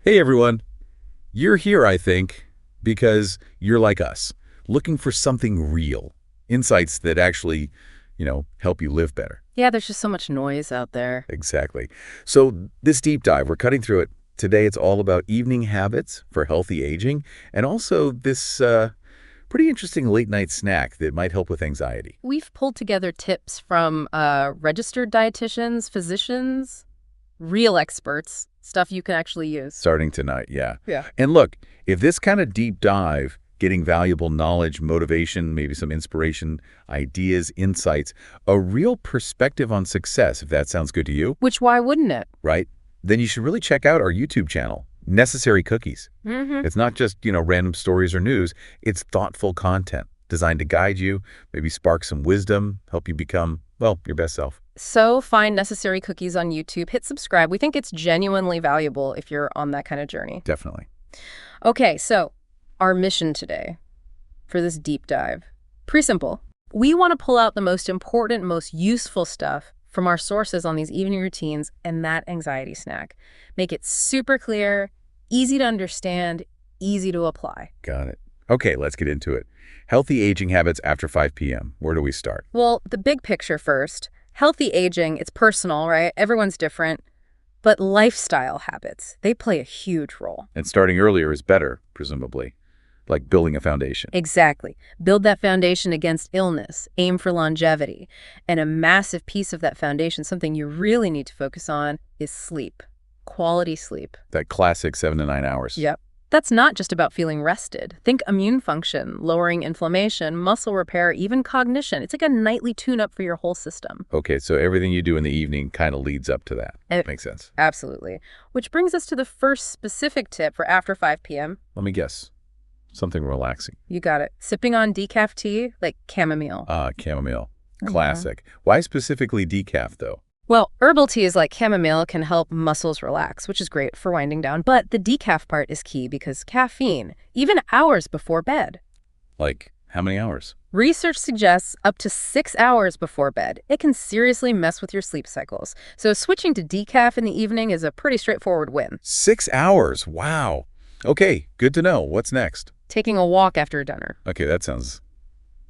Hey everyone, you're here, I think, because you're like us, looking for something real, insights that actually, help you live better. Yeah, there's just so much noise out there. Exactly. So this deep dive, we're cutting through it. Today it's all about evening habits for healthy aging, and also this pretty interesting late night snack that might help with anxiety. We've pulled together tips from registered dietitians, physicians, real experts, stuff you can actually use. Starting tonight, yeah. Yeah. And look, if this kind of deep dive, getting valuable knowledge, motivation, maybe some inspiration, ideas, insights, a real perspective on success, if that sounds good to you, Which, why wouldn't it? right? Then you should really check out our YouTube channel, Necessary Cookies. Mm-hmm. It's not just, random stories or news. It's thoughtful content designed to guide you, maybe spark some wisdom, help you become, well, your best self. So find Necessary Cookies on YouTube, hit subscribe. We think it's genuinely valuable if you're on that kind of journey. Definitely. Okay, so our mission today for this deep dive, pretty simple. We want to pull out the most important, most useful stuff from our sources on these evening routines and that anxiety snack. Make it super clear, easy to understand, easy to apply. Got it. Okay, let's get into it. Healthy aging habits after 5 p.m. Where do we start? Well, the big picture first. Healthy aging, it's personal, right? Everyone's different. But lifestyle habits, they play a huge role. And starting earlier is better, presumably, like building a foundation. Exactly. Build that foundation against illness. Aim for longevity. And a massive piece of that foundation, something you really need to focus on, is sleep. Quality sleep. That classic 7 to 9 hours. Yep. That's not just about feeling rested. Think immune function, lowering inflammation, muscle repair, even cognition. It's like a nightly tune-up for your whole system. Okay, so everything you do in the evening kind of leads up to that. Makes sense. Absolutely. Which brings us to the first specific tip for after 5 p.m. Let me guess. Something relaxing. You got it. Sipping on decaf tea, like chamomile. Chamomile. Classic. Why specifically decaf, though? Well, herbal teas like chamomile can help muscles relax, which is great for winding down. But the decaf part is key because caffeine, even hours before bed. Like, how many hours? Research suggests up to 6 hours before bed. It can seriously mess with your sleep cycles. So switching to decaf in the evening is a pretty straightforward win. 6 hours? Wow. Okay, good to know. What's next? Taking a walk after dinner. Okay, that sounds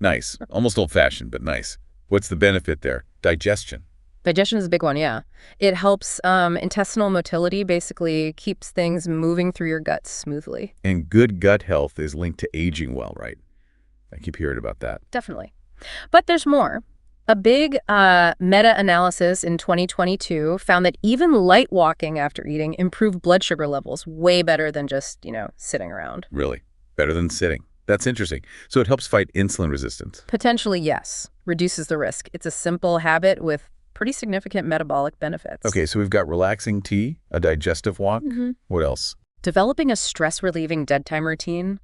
nice. Almost old-fashioned, but nice. What's the benefit there? Digestion. Digestion is a big one, yeah. It helps intestinal motility, basically keeps things moving through your gut smoothly. And good gut health is linked to aging well, right? I keep hearing about that. Definitely. But there's more. A big meta-analysis in 2022 found that even light walking after eating improved blood sugar levels way better than just, sitting around. Really? Better than sitting. That's interesting. So it helps fight insulin resistance. Potentially, yes. Reduces the risk. It's a simple habit with pretty significant metabolic benefits. Okay, so we've got relaxing tea, a digestive walk. What else? Developing a stress-relieving bedtime routine.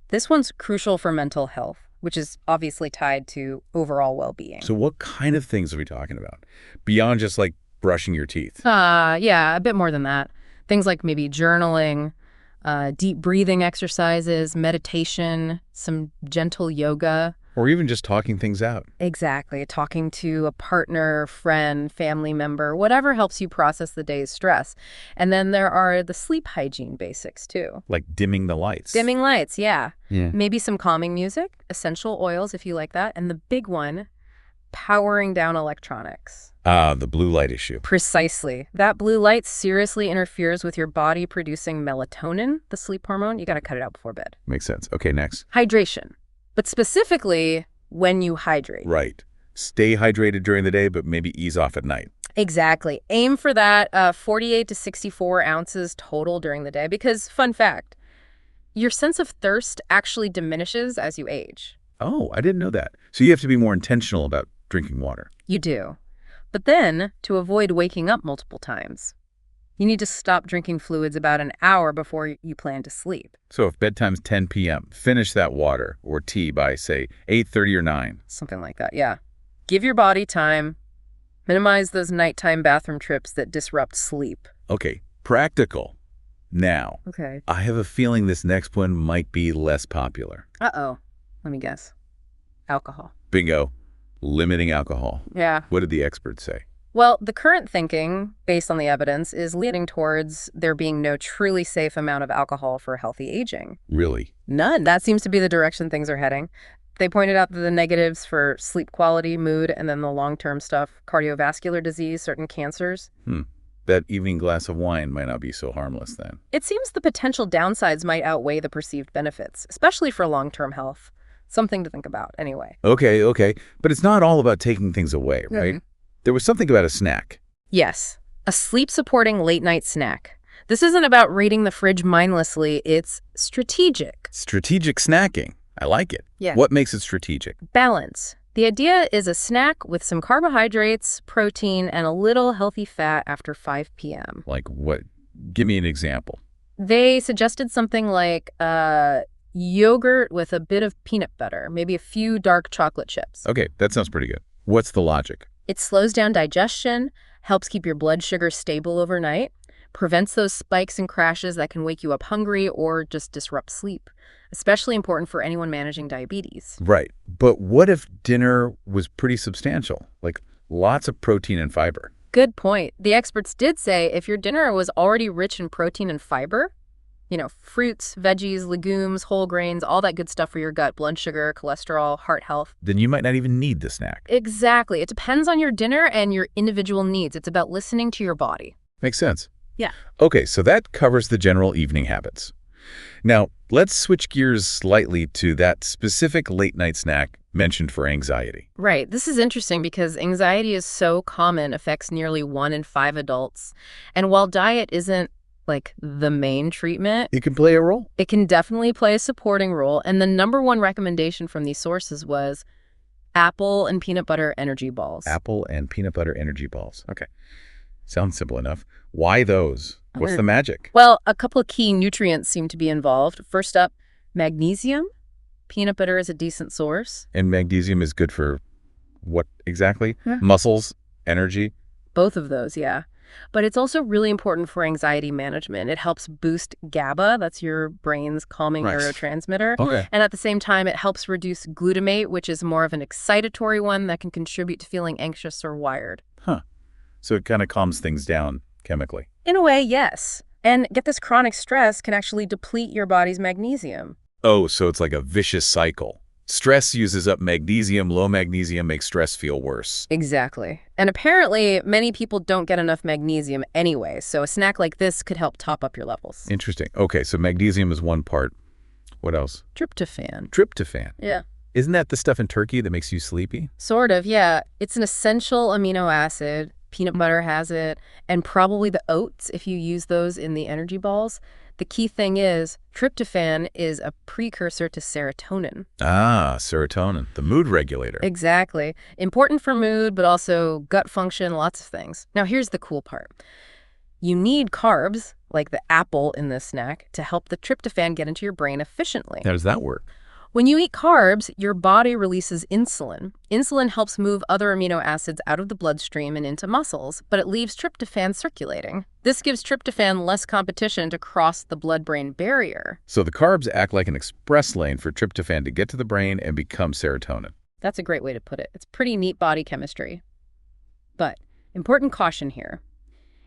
This one's crucial for mental health, which is obviously tied to overall well-being. So what kind of things are we talking about? Beyond just like brushing your teeth? Yeah, a bit more than that. Things like maybe journaling, deep breathing exercises, meditation, some gentle yoga. Or even just talking things out. Exactly. Talking to a partner, friend, family member, whatever helps you process the day's stress. And then there are the sleep hygiene basics, too. Like dimming the lights. Dimming lights, yeah. Yeah. Maybe some calming music, essential oils if you like that. And the big one, powering down electronics. The blue light issue. Precisely. That blue light seriously interferes with your body producing melatonin, the sleep hormone. You got to cut it out before bed. Makes sense. Okay, next. Hydration. But specifically, when you hydrate. Right. Stay hydrated during the day, but maybe ease off at night. Exactly. Aim for that 48 to 64 ounces total during the day because, fun fact, your sense of thirst actually diminishes as you age. Oh, I didn't know that. So you have to be more intentional about drinking water. You do. But then, to avoid waking up multiple times, you need to stop drinking fluids about an hour before you plan to sleep. So if bedtime's 10 p.m., finish that water or tea by, say, 8:30 or 9. Something like that, yeah. Give your body time. Minimize those nighttime bathroom trips that disrupt sleep. Okay, practical. Now, Okay. I have a feeling this next one might be less popular. Uh-oh. Let me guess. Alcohol. Bingo. Limiting alcohol. Yeah. What did the experts say? Well, the current thinking, based on the evidence, is leaning towards there being no truly safe amount of alcohol for healthy aging. Really? None. That seems to be the direction things are heading. They pointed out that the negatives for sleep quality, mood, and then the long-term stuff, cardiovascular disease, certain cancers. That evening glass of wine might not be so harmless then. It seems the potential downsides might outweigh the perceived benefits, especially for long-term health. Something to think about, anyway. Okay. But it's not all about taking things away, right? Mhm. There was something about a snack. Yes, a sleep-supporting late-night snack. This isn't about raiding the fridge mindlessly, it's strategic. Strategic snacking. I like it. Yeah. What makes it strategic? Balance. The idea is a snack with some carbohydrates, protein, and a little healthy fat after 5 p.m. Like what? Give me an example. They suggested something like yogurt with a bit of peanut butter, maybe a few dark chocolate chips. Okay, that sounds pretty good. What's the logic? It slows down digestion, helps keep your blood sugar stable overnight, prevents those spikes and crashes that can wake you up hungry or just disrupt sleep. Especially important for anyone managing diabetes. Right. But what if dinner was pretty substantial? Like lots of protein and fiber. Good point. The experts did say if your dinner was already rich in protein and fiber, fruits, veggies, legumes, whole grains, all that good stuff for your gut, blood sugar, cholesterol, heart health. Then you might not even need the snack. Exactly. It depends on your dinner and your individual needs. It's about listening to your body. Makes sense. Yeah. Okay, so that covers the general evening habits. Now, let's switch gears slightly to that specific late-night snack mentioned for anxiety. Right. This is interesting because anxiety is so common, affects nearly 1 in 5 adults. And while diet isn't like the main treatment, It can play a role. it can definitely play a supporting role. And the number one recommendation from these sources was apple and peanut butter energy balls. Apple and peanut butter energy balls. Okay. Sounds simple enough. Why those? What's the magic? Well, a couple of key nutrients seem to be involved. First up, magnesium. Peanut butter is a decent source. And magnesium is good for what exactly? Yeah. Muscles, energy? Both of those, yeah. But it's also really important for anxiety management. It helps boost GABA, that's your brain's calming Right. neurotransmitter. Okay. And at the same time, it helps reduce glutamate, which is more of an excitatory one that can contribute to feeling anxious or wired. So it kind of calms things down chemically. In a way, yes. And get this, chronic stress can actually deplete your body's magnesium. Oh, so it's like a vicious cycle. Stress uses up magnesium. Low magnesium makes stress feel worse. Exactly. And apparently, many people don't get enough magnesium anyway, so a snack like this could help top up your levels. Interesting. Okay, so magnesium is one part. What else? Tryptophan. Tryptophan. Yeah. Isn't that the stuff in turkey that makes you sleepy? Sort of, yeah. It's an essential amino acid. Peanut butter has it, and probably the oats if you use those in the energy balls. The key thing is, tryptophan is a precursor to serotonin. Ah, serotonin, the mood regulator. Exactly. Important for mood, but also gut function, lots of things. Now, here's the cool part. You need carbs, like the apple in this snack, to help the tryptophan get into your brain efficiently. How does that work? When you eat carbs, your body releases insulin. Insulin helps move other amino acids out of the bloodstream and into muscles, but it leaves tryptophan circulating. This gives tryptophan less competition to cross the blood-brain barrier. So the carbs act like an express lane for tryptophan to get to the brain and become serotonin. That's a great way to put it. It's pretty neat body chemistry. But important caution here.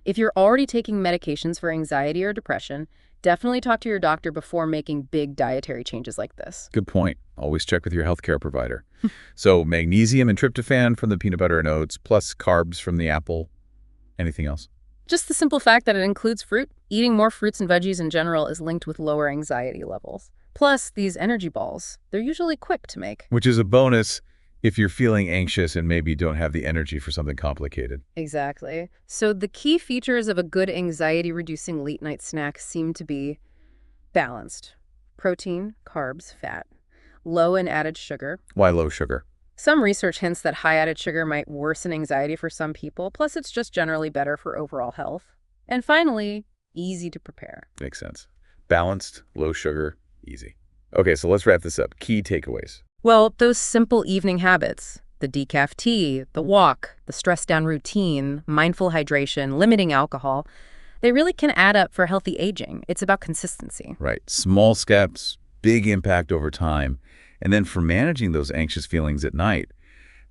If you're already taking medications for anxiety or depression, definitely talk to your doctor before making big dietary changes like this. Good point. Always check with your healthcare provider. So magnesium and tryptophan from the peanut butter and oats, plus carbs from the apple. Anything else? Just the simple fact that it includes fruit. Eating more fruits and veggies in general is linked with lower anxiety levels. Plus, these energy balls, they're usually quick to make. Which is a bonus if you're feeling anxious and maybe don't have the energy for something complicated. Exactly. So the key features of a good anxiety-reducing late-night snack seem to be balanced. Protein, carbs, fat. Low in added sugar. Why low sugar? Some research hints that high added sugar might worsen anxiety for some people, plus it's just generally better for overall health. And finally, easy to prepare. Makes sense. Balanced, low sugar, easy. Okay, so let's wrap this up. Key takeaways. Well, those simple evening habits, the decaf tea, the walk, the stress-down routine, mindful hydration, limiting alcohol, they really can add up for healthy aging. It's about consistency. Right. Small steps, big impact over time. And then for managing those anxious feelings at night,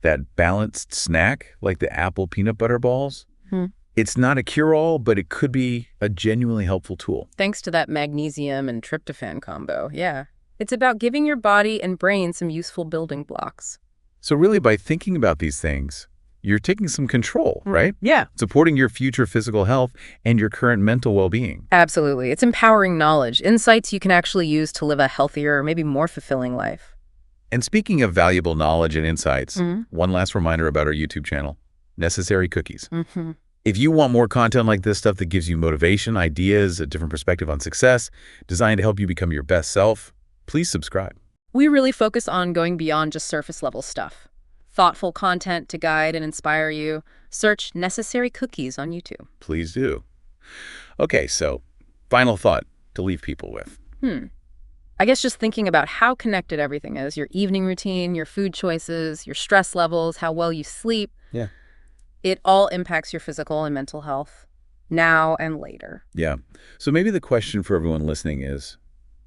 that balanced snack like the apple peanut butter balls. Hmm. It's not a cure-all, but it could be a genuinely helpful tool. Thanks to that magnesium and tryptophan combo, yeah. It's about giving your body and brain some useful building blocks. So really, by thinking about these things, you're taking some control, right? Yeah. Supporting your future physical health and your current mental well-being. Absolutely. It's empowering knowledge, insights you can actually use to live a healthier, maybe more fulfilling life. And speaking of valuable knowledge and insights, one last reminder about our YouTube channel, Necessary Cookies. If you want more content like this stuff that gives you motivation, ideas, a different perspective on success, designed to help you become your best self, please subscribe. We really focus on going beyond just surface-level stuff. Thoughtful content to guide and inspire you. Search Necessary Cookies on YouTube. Please do. Okay, so final thought to leave people with. I guess just thinking about how connected everything is, your evening routine, your food choices, your stress levels, how well you sleep. Yeah. It all impacts your physical and mental health, now and later. Yeah. So maybe the question for everyone listening is,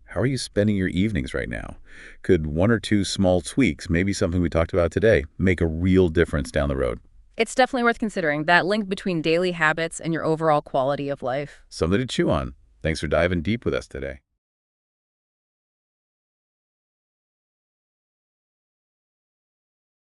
how are you spending your evenings right now? Could one or two small tweaks, maybe something we talked about today, make a real difference down the road? It's definitely worth considering, that link between daily habits and your overall quality of life. Something to chew on. Thanks for diving deep with us today.